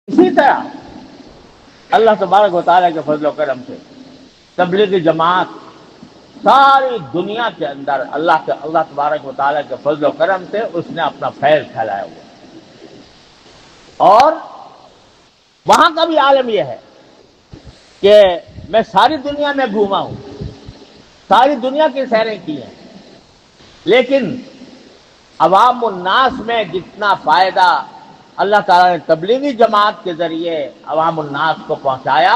اسی طرح اللہ تبارک و تعالیٰ کے فضل و کرم سے تبلیغی جماعت ساری دنیا کے اندر اللہ تبارک و تعالیٰ کے فضل و کرم سے اس نے اپنا فیض پھیلایا ہوا، اور وہاں کا بھی عالم یہ ہے کہ میں ساری دنیا میں گھوما ہوں، ساری دنیا کی سیریں کی ہیں، لیکن عوام الناس میں جتنا فائدہ اللہ تعالیٰ نے تبلیغی جماعت کے ذریعے عوام الناس کو پہنچایا،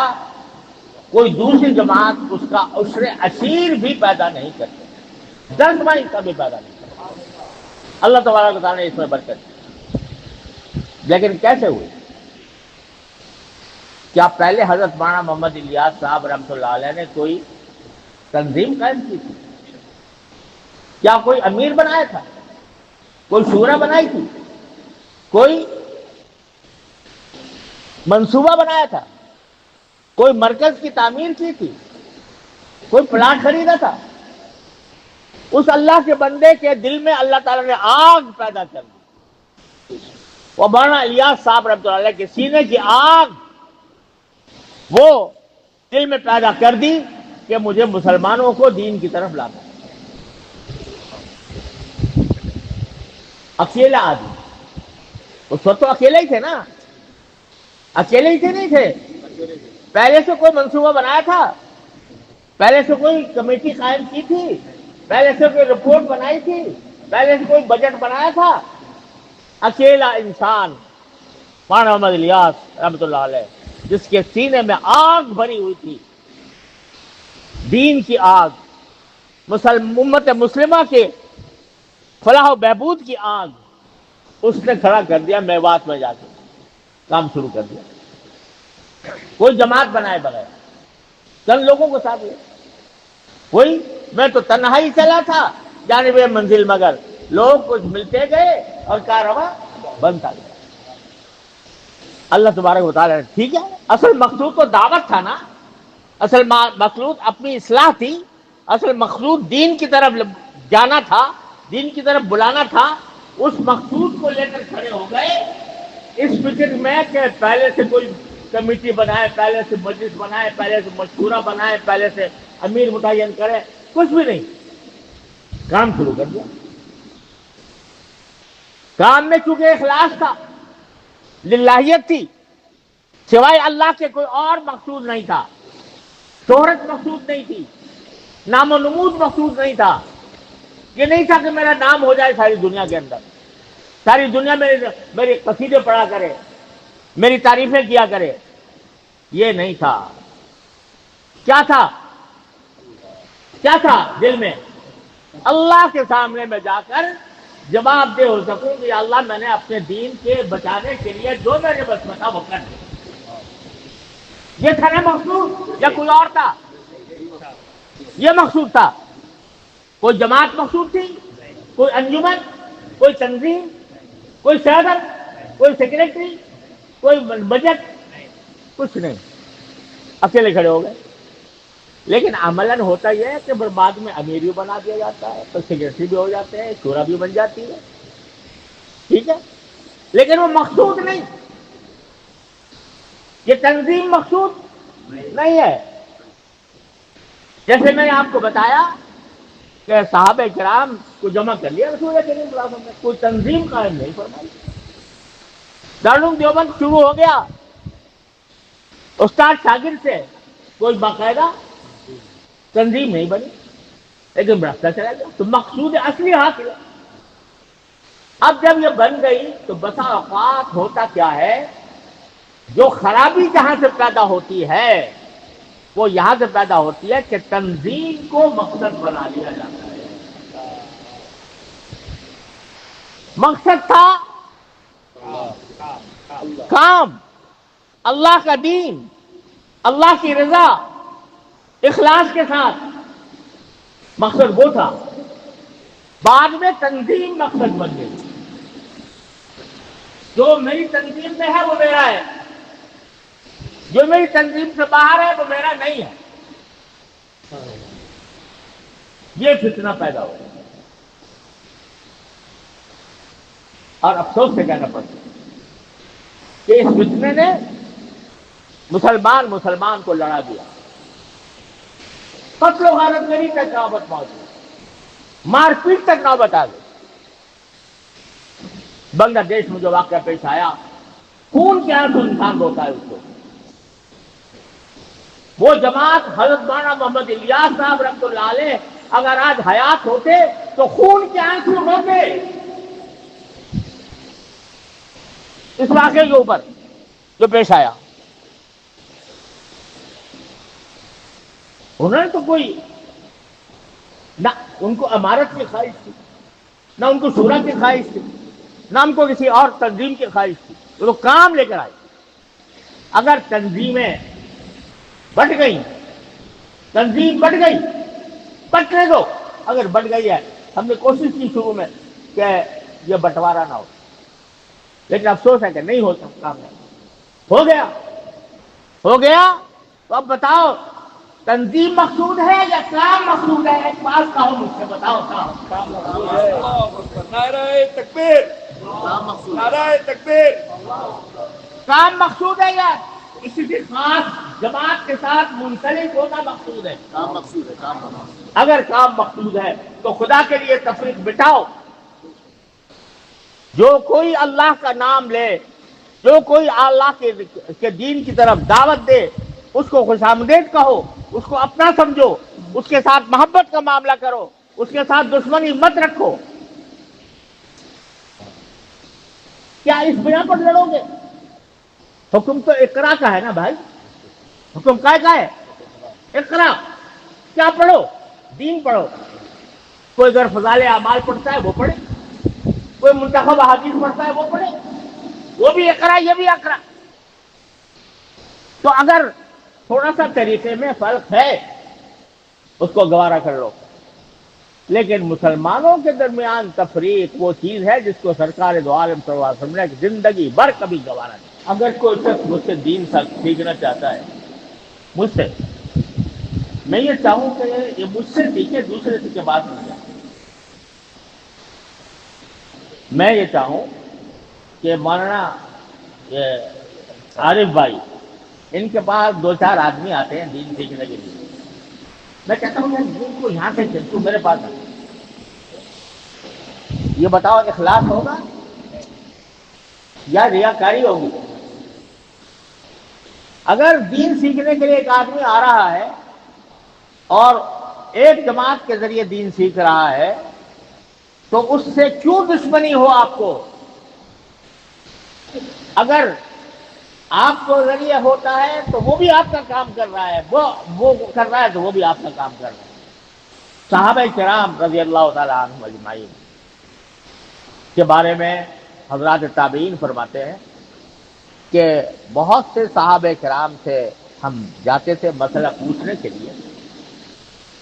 کوئی دوسری جماعت اس کا عشر عشیر بھی پیدا نہیں کرتی، 10 کا بھی پیدا نہیں کرتی۔ اللہ تبارک و تعالیٰ نے اس میں برکت دی، لیکن کیسے ہوئی؟ کیا پہلے حضرت مولانا محمد الیاس صاحب رحمۃ اللہ علیہ نے کوئی تنظیم قائم کی تھی؟ کیا کوئی امیر بنایا تھا؟ کوئی شورا بنائی تھی؟ کوئی منصوبہ بنایا تھا؟ کوئی مرکز کی تعمیر کی تھی؟ کوئی پلاٹ خریدا تھا؟ اس اللہ کے بندے کے دل میں اللہ تعالیٰ نے آگ پیدا کر دی، وہ مولانا الیاس صاحب رحمۃ اللہ علیہ کے سینے کی آگ وہ دل میں پیدا کر دی کہ مجھے مسلمانوں کو دین کی طرف لانا ہے۔ اکیلا آدمی، اس وقت تو اکیلے ہی تھے نا، اکیلے ہی تھے نہیں تھے، پہلے سے کوئی منصوبہ بنایا تھا، پہلے سے کوئی کمیٹی قائم کی تھی، پہلے سے کوئی رپورٹ بنائی تھی، پہلے سے کوئی بجٹ بنایا تھا؟ اکیلا انسان مولانا محمد الیاس رحمۃ اللہ علیہ، جس کے سینے میں آگ بھری ہوئی تھی، دین کی آگ، امت مسلمہ کے فلاح و بہبود کی آگ، اس نے کھڑا کر دیا میوات میں جا کے، کام شروع کر دیا، کوئی جماعت بنائے بغیر، چند لوگوں کو ساتھ لیا، کوئی میں تو تنہائی چلا تھا جانب منزل، مگر لوگ کچھ ملتے گئے اور کارواں بنتا گیا۔ اللہ تبارک و تعالیٰ نے ٹھیک ہے، اصل مقصود تو دعوت تھا نا، اصل مقصود اپنی اصلاح تھی، اصل مقصود دین کی طرف جانا تھا، دین کی طرف بلانا تھا، اس مقصود کو لے کر کھڑے ہو گئے اس فکر میں کہ پہلے سے کوئی کمیٹی بنائے، پہلے سے مجلس بنائے، پہلے سے مشورہ بنائے، پہلے سے امیر متعین کرے، کچھ بھی نہیں، کام شروع کر دیا۔ کام میں چونکہ اخلاص تھا، للہیت تھی، سوائے اللہ کے کوئی اور مقصود نہیں تھا، شہرت مقصود نہیں تھی، نام و نمود مقصود نہیں تھا، یہ نہیں تھا کہ میرا نام ہو جائے ساری دنیا کے اندر، ساری دنیا میرے قصیدے پڑھا کرے، میری تعریفیں کیا کرے، یہ نہیں تھا۔ کیا تھا؟ کیا تھا دل میں؟ اللہ کے سامنے میں جا کر جواب دہ ہو سکوں کہ یا اللہ میں نے اپنے دین کے بچانے کے لیے جو میرے بس میں تھا وہ کر دیا۔ یہ تھا نا مقصود، یا کوئی اور تھا؟ یہ مقصود تھا۔ کوئی جماعت مقصود تھی؟ کوئی انجمن؟ کوئی تنظیم؟ کوئی صدر؟ کوئی سیکریٹری؟ کوئی بجٹ؟ کچھ نہیں، اکیلے کھڑے ہو گئے۔ لیکن عملاً ہوتا یہ ہے کہ بعد میں امیر بھی بنا دیا جاتا ہے، تو سیکریٹری بھی ہو جاتے ہیں، شورا بھی بن جاتی ہے، ٹھیک ہے، لیکن وہ مقصود نہیں، یہ تنظیم مقصود نہیں ہے۔ جیسے میں نے آپ کو بتایا کہ صحابہ کرام کو جمع کر لیا رسول کریم صلی اللہ علیہ وسلم نے، کوئی تنظیم قائم نہیں فرمائی۔ دارالعلوم دیوبند شروع ہو گیا استاد شاگرد سے، کوئی باقاعدہ تنظیم نہیں بنی، لیکن بڑھتا چلا گیا، تو مقصود اصلی حاصل ہے۔ اب جب یہ بن گئی تو بسا اوقات ہوتا کیا ہے، جو خرابی جہاں سے پیدا ہوتی ہے وہ یہاں سے پیدا ہوتی ہے کہ تنظیم کو مقصد بنا لیا جاتا ہے۔ مقصد تھا کام، اللہ کا دین، اللہ کی رضا، اخلاص کے ساتھ، مقصد وہ تھا۔ بعد میں تنظیم مقصد بن گئی، جو میری تنظیم میں ہے وہ میرا ہے، جو میری تنظیم سے باہر ہے وہ میرا نہیں ہے، یہ فتنہ پیدا ہو گیا۔ اور افسوس سے کہنا پڑتا ہے کہ اس فتنے نے مسلمان کو لڑا دیا، قتل و غارت گری تک نوبت پہنچی، مار پیٹ تک نوبت آ گئی۔ بنگلہ دیش میں جو واقعہ پیش آیا، خون کے آنسو انسان روتا ہے اس کو۔ وہ جماعت حضرت مولانا محمد الیاس صاحب رحمۃ اللہ علیہ اگر آج حیات ہوتے تو خون کے آنسو روتے اس واقعے کے اوپر جو پیش آیا۔ انہوں نے تو کوئی نہ ان کو امارت کی خواہش تھی، نہ ان کو شورا کی خواہش تھی، نہ ان کو کسی اور تنظیم کی خواہش تھی، وہ تو کام لے کر آئے۔ اگر تنظیمیں بٹ گئی، تنظیم بٹ گئی، بٹنے دو۔ اگر بٹ گئی ہے، ہم نے کوشش کی شروع میں کہ یہ بٹوارا نہ ہو، لیکن افسوس ہے کہ نہیں ہوتا، کام نہیں ہو گیا۔ تو اب بتاؤ تنظیم مقصود ہے یا کام مقصود ہے؟ ایک بات کہو مجھ سے، بتاؤ کام مقصود ہے۔ نعرہ تکبیر، نعرہ تکبیر۔ کام مقصود ہے یا کسی خاص جماعت کے ساتھ منسلک ہونا مقصود ہے؟ کام مقصود ہے، کام مقصود۔ اگر کام مقصود ہے تو خدا کے لیے تفریق بٹاؤ۔ جو کوئی اللہ کا نام لے، جو کوئی اللہ کے دین کی طرف دعوت دے، اس کو خوش آمدید کہو، اس کو اپنا سمجھو، اس کے ساتھ محبت کا معاملہ کرو، اس کے ساتھ دشمنی مت رکھو۔ کیا اس بنا پر لڑو گے؟ حکم تو اقرا کا ہے نا بھائی، حکم کا ہے اقرا۔ کیا پڑھو؟ دین پڑھو۔ کوئی اگر فضائل اعمال پڑھتا ہے وہ پڑھے، کوئی منتخب احادیث پڑھتا ہے وہ پڑھے، وہ بھی اقرا یہ بھی اقرا۔ تو اگر تھوڑا سا طریقے میں فرق ہے اس کو گوارا کر لو، لیکن مسلمانوں کے درمیان تفریق وہ چیز ہے جس کو سرکار دو عالم صلی اللہ علیہ وسلم نے زندگی بھر کبھی گوارا نہیں۔ اگر کوئی شخص مجھ سے دین سیکھنا چاہتا ہے، مجھ سے، میں یہ چاہوں کہ یہ مجھ سے سیکھے، دوسرے سے کے بات نہیں جائے۔ میں یہ چاہوں کہ مولانا عارف بھائی، ان کے پاس 2-4 آدمی آتے ہیں دین سیکھنے کے لیے، میں کہتا ہوں دین کو یہاں سے تو میرے پاس آ، یہ بتاؤ اخلاص ہوگا یا ریاکاری ہوگی؟ اگر دین سیکھنے کے لیے ایک آدمی آ رہا ہے اور ایک جماعت کے ذریعے دین سیکھ رہا ہے تو اس سے کیوں دشمنی ہو آپ کو؟ اگر آپ کو ذریعہ ہوتا ہے تو وہ بھی آپ کا کام کر رہا ہے، وہ کر رہا ہے تو وہ بھی آپ کا کام کر رہا ہے۔ صحابہ کرام رضی اللہ تعالی عنہم اجمعین کے بارے میں حضرات تابعین فرماتے ہیں کہ بہت سے صحابہ کرام سے ہم جاتے تھے مسئلہ پوچھنے کے لیے،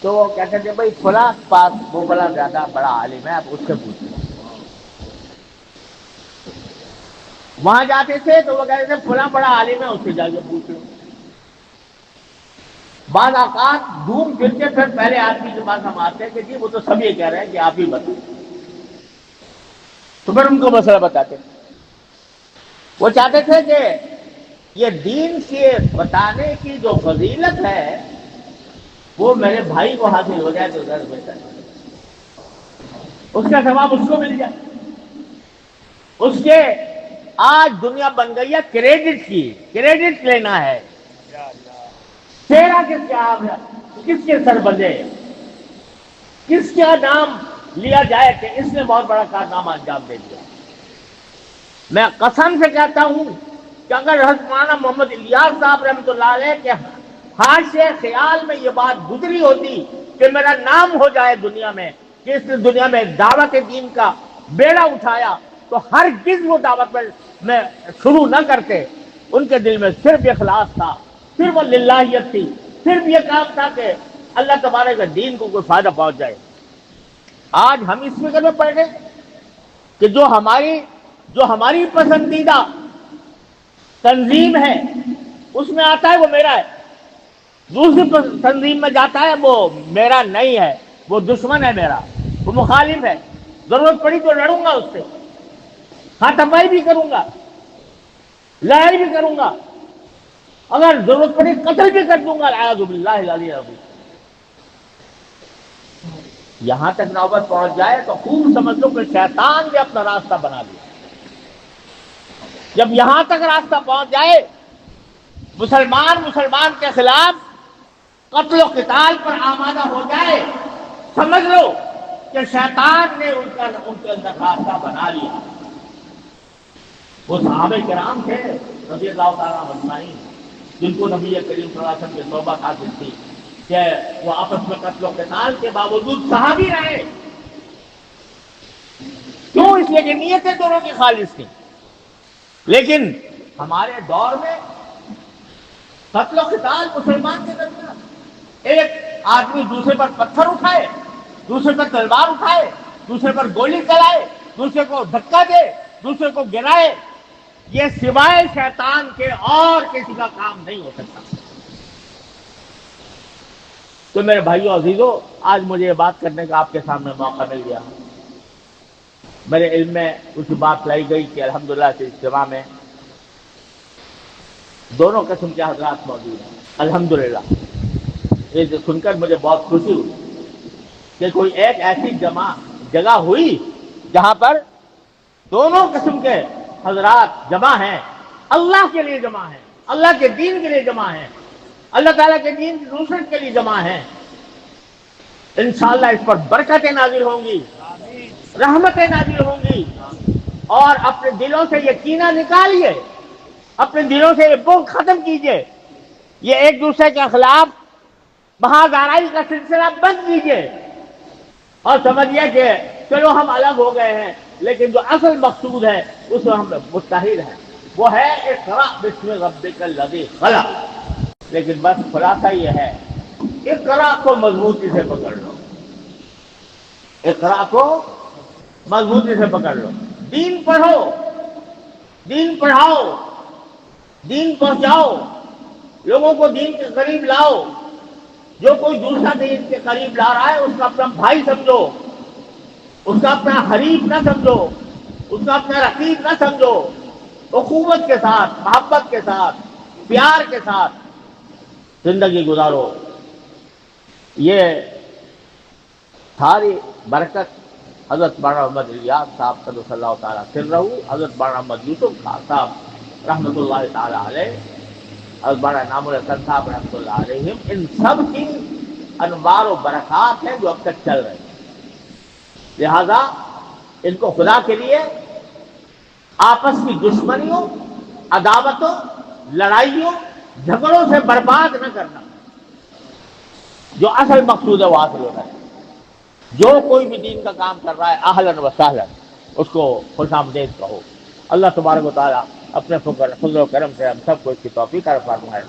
تو وہ کہتے تھے بھائی فلاں پاس وہ بڑا زیادہ بڑا عالم ہے، آپ اس سے پوچھیں۔ وہاں جاتے تھے تو وہ کہتے تھے فلاں بڑا عالم ہے، اس سے جا کے پوچھ لو۔ بعض اوقات گھوم پھر کے پھر پہلے آدمی کے پاس ہم آتے ہیں کہ جی وہ تو سب یہ کہہ رہے ہیں کہ آپ ہی بتائیں، تو پھر ان کو مسئلہ بتاتے۔ وہ چاہتے تھے کہ یہ دین کے بتانے کی جو فضیلت ہے وہ میرے بھائی کو حاصل ہو جائے تو زیادہ بہتر ہے، اس کا ثواب اس کو مل جائے۔ اس کے آج دنیا بن گئی ہے کریڈٹ کی، کریڈٹ لینا ہے، چہرہ کس کے سر بندے، کس کا نام لیا جائے کہ اس نے بہت بڑا کارنامہ انجام دے دیا۔ میں قسم سے کہتا ہوں کہ اگر حضرت مولانا محمد الیاس صاحب رحمۃ اللہ علیہ کے حاشیے خیال میں یہ بات گزری ہوتی کہ میرا نام ہو جائے دنیا میں کہ اس نے دنیا میں دعوت دین کا بیڑا اٹھایا، تو ہرگز وہ دعوت میں شروع نہ کرتے۔ ان کے دل میں صرف اخلاص تھا، صرف للہیت تھی، صرف یہ کام تھا کہ اللہ تبارک کے دین کو کوئی فائدہ پہنچ جائے۔ آج ہم اس فکر میں پڑ گئے کہ جو ہماری پسندیدہ تنظیم ہے اس میں آتا ہے وہ میرا ہے، دوسری تنظیم میں جاتا ہے وہ میرا نہیں ہے، وہ دشمن ہے میرا، وہ مخالف ہے، ضرورت پڑی تو لڑوں گا اس سے، ہاتھ پائی بھی کروں گا، لڑائی بھی کروں گا، اگر ضرورت پڑی قتل بھی کر دوں گا، اعوذ باللہ العلی العظیم۔ یہاں تک نوبت پہنچ جائے تو خوب سمجھ لو کہ شیطان نے اپنا راستہ بنا لیا۔ جب یہاں تک راستہ پہنچ جائے، مسلمان کے خلاف قتل و قتال پر آمادہ ہو جائے، سمجھ لو کہ شیطان نے ان کے اندر راستہ بنا لیا۔ وہ صحابہ کرام تھے رضی اللہ تعالیٰ اجمعین، جن کو نبی کریم صلی اللہ علیہ وسلم کی توبہ حاصل تھی کہ وہ آپس میں قتل و قتال کے باوجود صحابی رہے۔ کیوں؟ اس لیے کہ نیتیں دونوں کی خالص تھیں۔ لیکن ہمارے دور میں قتل و قتال مسلمان کے درمیان، ایک آدمی دوسرے پر پتھر اٹھائے، دوسرے پر تلوار اٹھائے، دوسرے پر گولی چلائے، دوسرے کو دھکا دے، دوسرے کو گرائے، یہ سوائے شیطان کے اور کسی کا کام نہیں ہو سکتا۔ تو میرے بھائیو عزیزو، آج مجھے یہ بات کرنے کا آپ کے سامنے موقع مل گیا۔ میرے علم میں اس بات لائی گئی کہ الحمدللہ اس اجتماع میں دونوں قسم کے حضرات موجود ہیں۔ الحمدللہ یہ سن کر مجھے بہت خوشی ہوئی کہ کوئی ایک ایسی جگہ ہوئی جہاں پر دونوں قسم کے حضرات جمع ہیں، اللہ کے لیے جمع ہیں، اللہ کے دین کے لیے جمع ہیں، اللہ تعالیٰ کے دین کی نصرت کے لیے جمع ہیں۔ انشاءاللہ اس پر برکتیں نازل ہوں گی، رحمتیں نازل ہوں گی، اور اپنے دلوں سے یہ کینہ نکالیے، اپنے دلوں سے یہ بغض ختم کیجئے، یہ ایک دوسرے کے خلاف بہادرائی کا سلسلہ بند کیجئے، اور سمجھیے کہ چلو ہم الگ ہو گئے ہیں لیکن جو اصل مقصود ہے اس میں ہم متحد ہیں، وہ ہے اقرأ باسم ربک الذی خلق۔ لیکن بس خلاصہ یہ ہے، اقرأ کو مضبوطی سے پکڑ لو، اقرأ کو مضبوطی سے پکڑ لو، دین پڑھو، دین پڑھاؤ، دین پہنچاؤ، لوگوں کو دین کے قریب لاؤ۔ جو کوئی دوسرا دین کے قریب لا رہا ہے اس کا اپنا بھائی سمجھو، اس کا اپنا حریف نہ سمجھو، اس کا اپنا رقیب نہ سمجھو، اخوت کے ساتھ، محبت کے ساتھ، پیار کے ساتھ زندگی گزارو۔ یہ ساری برکت حضرت مولانا محمد الیاس صاحب قدس اللہ تعالیٰ سرہ، حضرت مولانا محمد یوسف خان صاحب رحمۃ اللہ تعالیٰ علیہ، حضرت مولانا انعام الحسن صاحب رحمۃ اللہ علیہم، ان سب کی انوار و برکات ہیں جو اب تک چل رہے ہیں۔ لہذا ان کو خدا کے لیے آپس کی دشمنیوں، عداوتوں، لڑائیوں، جھگڑوں سے برباد نہ کرنا، جو اصل مقصود ہے وہ حاصل ہونا ہے۔ جو کوئی بھی دین کا کام کر رہا ہے اہلاً و سہلاً اس کو خوش آمدید کہو۔ اللہ تبارک و تعالیٰ اپنے فضل و کرم سے ہم سب کو اس کی توفیق عطا فرمائے۔